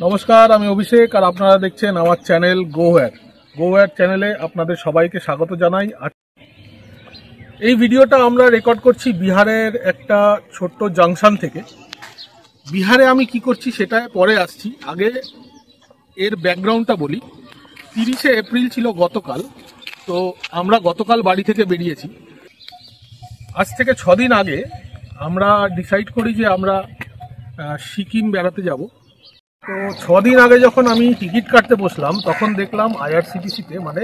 নমস্কার, আমি অভিষেক আর আপনারা দেখছেন আমার চ্যানেল গোহ্যার চ্যানেলে আপনাদের সবাইকে স্বাগত জানাই। এই ভিডিওটা আমরা রেকর্ড করছি বিহারের একটা ছোট্ট জাংশন থেকে। বিহারে আমি কি করছি সেটা পরে আসছি, আগে এর ব্যাকগ্রাউন্ডটা বলি। 30শে এপ্রিল ছিল গতকাল। তো আমরা গতকাল বাড়ি থেকে বেরিয়েছি। আজ থেকে 6 দিন আগে আমরা ডিসাইড করি যে আমরা সিকিম বেড়াতে যাব। তো 6 দিন আগে যখন আমি টিকিট কাটতে বসলাম তখন দেখলাম আইআরসিটিসিতে মানে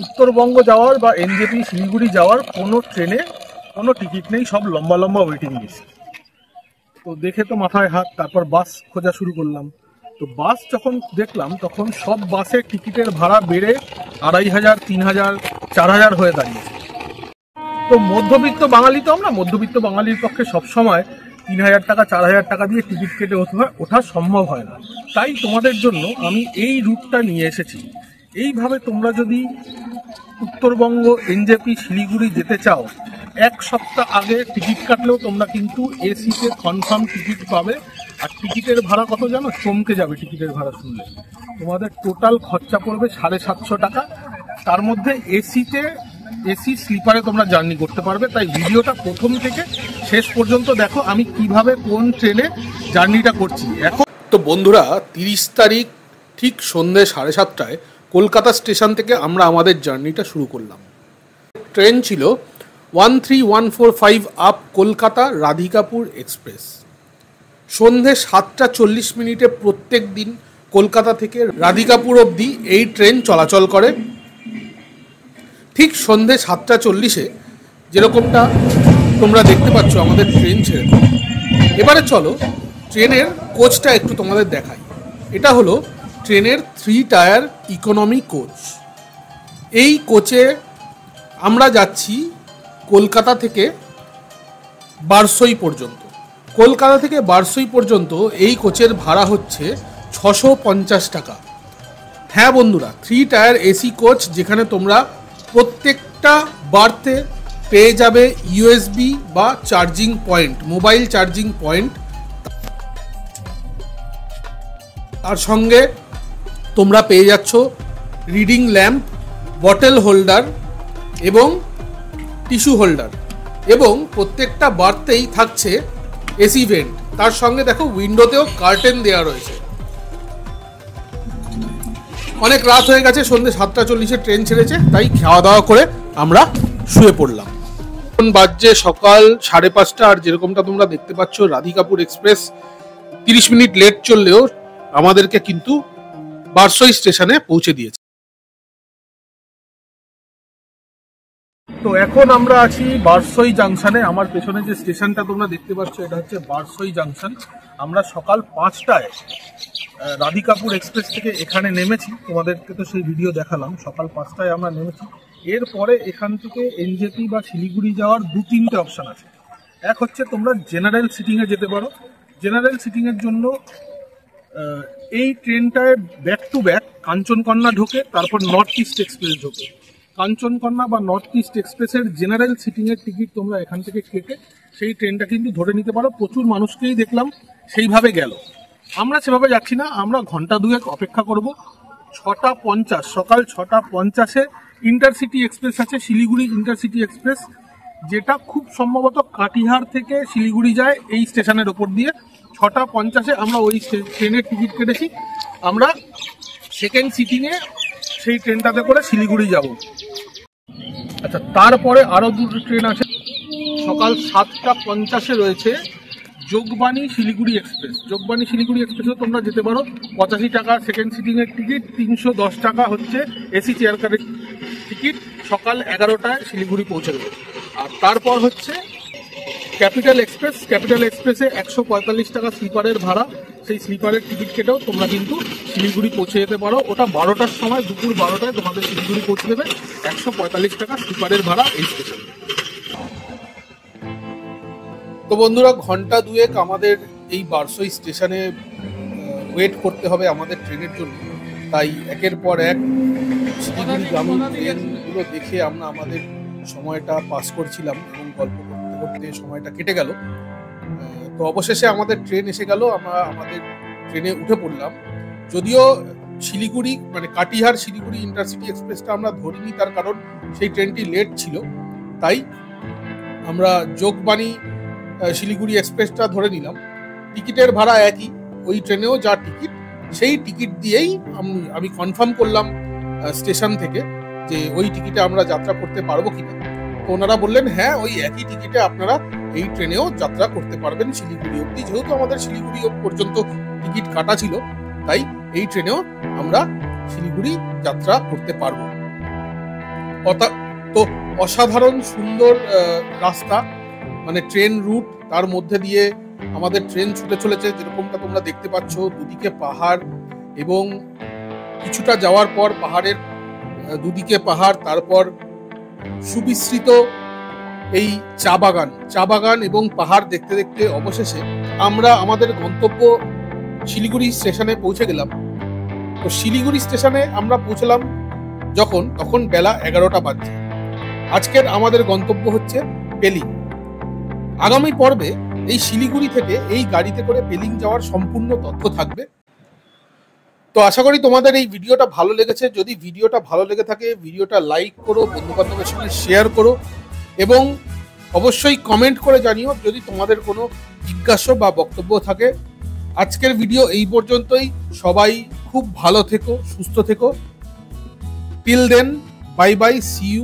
উত্তরবঙ্গ যাওয়ার বা এনজেপি শিলিগুড়ি যাওয়ার কোনো ট্রেনে কোনো টিকিট নেই, সব লম্বা লম্বা ওয়েটিং লিস্ট। তো দেখে তো মাথায় হাত, তারপর বাস খোঁজা শুরু করলাম। তো বাস যখন দেখলাম তখন সব বাসের টিকিটের ভাড়া বেড়ে 2500, 3000, 4000 হয়ে দাঁড়িয়েছে। তো মধ্যবিত্ত বাঙালি তো আমরা, মধ্যবিত্ত বাঙালির পক্ষে সবসময় 3000 টাকা 4000 টাকা দিয়ে টিকিট কেটে ওঠা সম্ভব হয় না। তাই তোমাদের জন্য আমি এই রুটটা নিয়ে এসেছি। এইভাবে তোমরা যদি উত্তরবঙ্গ এনজেপি শিলিগুড়ি যেতে চাও, 1 সপ্তাহ আগে টিকিট কাটলেও তোমরা কিন্তু এসিতে কনফার্ম টিকিট পাবে। আর টিকিটের ভাড়া কত জানো? চমকে যাবে টিকিটের ভাড়া শুনলে। তোমাদের টোটাল খরচা পড়বে 750 টাকা। তার মধ্যে এসি স্লিপারে তোমরা জার্নি করতে পারবে। তাই ভিডিওটা প্রথম থেকে শেষ পর্যন্ত দেখো আমি কিভাবে কোন ট্রেনে জার্নিটা করছি। এখন তো বন্ধুরা, 30 তারিখ ঠিক সন্ধ্যে 7:30টায় কলকাতা স্টেশন থেকে আমরা আমাদের জার্নিটা শুরু করলাম। ট্রেন ছিল 13145 আপ কলকাতা রাধিকাপুর এক্সপ্রেস। সন্ধ্যে 7:40 প্রত্যেক দিন কলকাতা থেকে রাধিকাপুর অবধি এই ট্রেন চলাচল করে। ঠিক সন্ধ্যে 7:40 যেরকমটা তোমরা দেখতে পাচ্ছ আমাদের ট্রেন ছেড়ে দেয়। এবারে চলো ট্রেনের কোচটা একটু তোমাদের দেখাই। এটা হলো ট্রেনের 3 টায়ার ইকোনমি কোচ। এই কোচে আমরা যাচ্ছি কলকাতা থেকে বারসই পর্যন্ত। কলকাতা থেকে বারসই পর্যন্ত এই কোচের ভাড়া হচ্ছে 650 টাকা। হ্যাঁ বন্ধুরা, 3 টায়ার এসি কোচ, যেখানে তোমরা প্রত্যেকটা বার্থে পেয়ে যাবে ইউএসবি বা charging point, mobile charging point. তার সঙ্গে তোমরা পেয়ে যাচ্ছ রিডিং ল্যাম্প, বটল হোল্ডার এবং টিস্যু হোল্ডার, এবং প্রত্যেকটা বার্থেই থাকছে এসি ভেন্ট। তার সঙ্গে দেখো উইন্ডোতেও কার্টেন দেওয়া রয়েছে। অনেক রাত হয়ে গেছে, সন্ধ্যে 7:40 ট্রেন ছেড়েছে, তাই খাওয়া দাওয়া করে আমরা শুয়ে পড়লাম। এখন বাজছে সকাল 5:30, আর যেরকমটা তোমরা দেখতে পাচ্ছ রাধিকাপুর এক্সপ্রেস 30 মিনিট লেট চললেও আমাদেরকে কিন্তু বারসই স্টেশনে পৌঁছে দিয়েছে। তো এখন আমরা আছি বারসই জাংশনে। আমার পেছনে যে স্টেশনটা তোমরা দেখতে পাচ্ছ এটা হচ্ছে বারসই জাংশন। আমরা সকাল 5টায় রাধিকাপুর এক্সপ্রেস থেকে এখানে নেমেছি। তোমাদেরকে তো সেই ভিডিও দেখালাম। সকাল 5টায় আমরা নেমেছি। এরপরে এখান থেকে এনজেপি বা শিলিগুড়ি যাওয়ার 2-3টে অপশান আছে। এক হচ্ছে তোমরা জেনারেল সিটিংয়ে যেতে পারো। জেনারেল সিটিংয়ের জন্য এই ট্রেনটায় ব্যাক টু ব্যাক কাঞ্চনকন্যা ঢোকে, তারপর নর্থ ইস্ট এক্সপ্রেস ঢোকে। কাঞ্চনকন্যা বা নর্থ ইস্ট এক্সপ্রেসের জেনারেল সিটিংয়ের টিকিট তোমরা এখান থেকে কেটে সেই ট্রেনটা কিন্তু ধরে নিতে পারো। প্রচুর মানুষকেই দেখলাম সেইভাবে গেল। আমরা সেভাবে যাচ্ছি না, আমরা ঘন্টা 2 অপেক্ষা করব। 6:50 সকাল 6:50 ইন্টারসিটি এক্সপ্রেস আছে, শিলিগুড়ি ইন্টারসিটি এক্সপ্রেস, যেটা খুব সম্ভবত কাটিহার থেকে শিলিগুড়ি যায় এই স্টেশনের ওপর দিয়ে। 6:50 আমরা ওই ট্রেনের টিকিট কেটেছি। আমরা সেকেন্ড সিটিংয়ে সেই ট্রেনটাতে করে শিলিগুড়ি যাব। আচ্ছা, তারপরে আরও 2টো ট্রেন আছে। সকাল 7:50 রয়েছে যোগবাণী শিলিগুড়ি এক্সপ্রেস। যোগবাণী শিলিগুড়ি এক্সপ্রেসও তোমরা যেতে পারো। 85 টাকা সেকেন্ড সিটিংয়ের টিকিট, 310 টাকা হচ্ছে এসি চেয়ার কারের টিকিট। সকাল 11টায় শিলিগুড়ি পৌঁছে দেবে। আর তারপর হচ্ছে ক্যাপিটাল এক্সপ্রেস। ক্যাপিটাল এক্সপ্রেসে 145 টাকা স্লিপারের ভাড়া। সেই স্লিপারের টিকিট কেটেও তোমরা কিন্তু শিলিগুড়ি পৌঁছে যেতে পারো। ওটা 12টার সময়, দুপুর 12টায় তোমাদের শিলিগুড়ি পৌঁছে দেবে। 145 টাকা স্লিপারের ভাড়া এই স্টেশনে। তো বন্ধুরা, ঘন্টা 2 আমাদের এই বারসই স্টেশনে ওয়েট করতে হবে আমাদের ট্রেনের জন্য। তাই একের পর এক শিলিগুড়িগামী ট্রেনগুলো দেখে আমরা আমাদের সময়টা পাস করছিলাম এবং গল্প করতে করতে সময়টা কেটে গেল। তো অবশেষে আমাদের ট্রেন এসে গেল। আমরা আমাদের ট্রেনে উঠে পড়লাম। যদিও শিলিগুড়ি মানে কাটিহার শিলিগুড়ি ইন্টারসিটি এক্সপ্রেসটা আমরা ধরিনি, তার কারণ সেই ট্রেনটি লেট ছিল, তাই আমরা যোগবাণী শিলিগুড়ি এক্সপ্রেসটা ধরে নিলাম। টিকিটের ভাড়া একই, ওই ট্রেনেও যা টিকিট সেই টিকিট দিয়েই আমি কনফার্ম করলাম স্টেশন থেকে যে ওই টিকিটে আমরা যাত্রা করতে পারবো কিনা। তো ওনারা বললেন হ্যাঁ, ওই একই টিকিটে আপনারা এই ট্রেনেও যাত্রা করতে পারবেন শিলিগুড়ি অবধি। যেহেতু আমাদের শিলিগুড়ি পর্যন্ত টিকিট কাটা ছিল, তাই এই ট্রেনেও আমরা শিলিগুড়ি যাত্রা করতে পারবো। তো অসাধারণ সুন্দর রাস্তা, মানে ট্রেন রুট, তার মধ্যে দিয়ে আমাদের ট্রেন ছুটে চলেছে, যেরকমটা তোমরা দেখতে পাচ্ছ। দুদিকে পাহাড় এবং কিছুটা যাওয়ার পর পাহাড়ের দুদিকে পাহাড়, তারপর সুবিস্তৃত এই চা বাগান এবং পাহাড় দেখতে দেখতে অবশেষে আমরা আমাদের গন্তব্য শিলিগুড়ি স্টেশনে পৌঁছে গেলাম। তো শিলিগুড়ি স্টেশনে আমরা পৌঁছলাম তখন বেলা 11টা বাজছে। আজকের আমাদের গন্তব্য হচ্ছে পেলিং। আগামী পর্বে এই শিলিগুড়ি থেকে এই গাড়িতে করে পেলিং যাওয়ার সম্পূর্ণ তথ্য থাকবে। তো আশা করি তোমাদের এই ভিডিওটা ভালো লেগেছে। যদি ভিডিওটা ভালো লেগে থাকে ভিডিওটা লাইক করো, বন্ধু বান্ধবের সঙ্গে শেয়ার করো এবং অবশ্যই কমেন্ট করে জানিও যদি তোমাদের কোনো জিজ্ঞাসা বা বক্তব্য থাকে। আজকের ভিডিও এই পর্যন্তই। সবাই খুব ভালো থেকো, সুস্থ থেকো। Till then, bye bye, see you.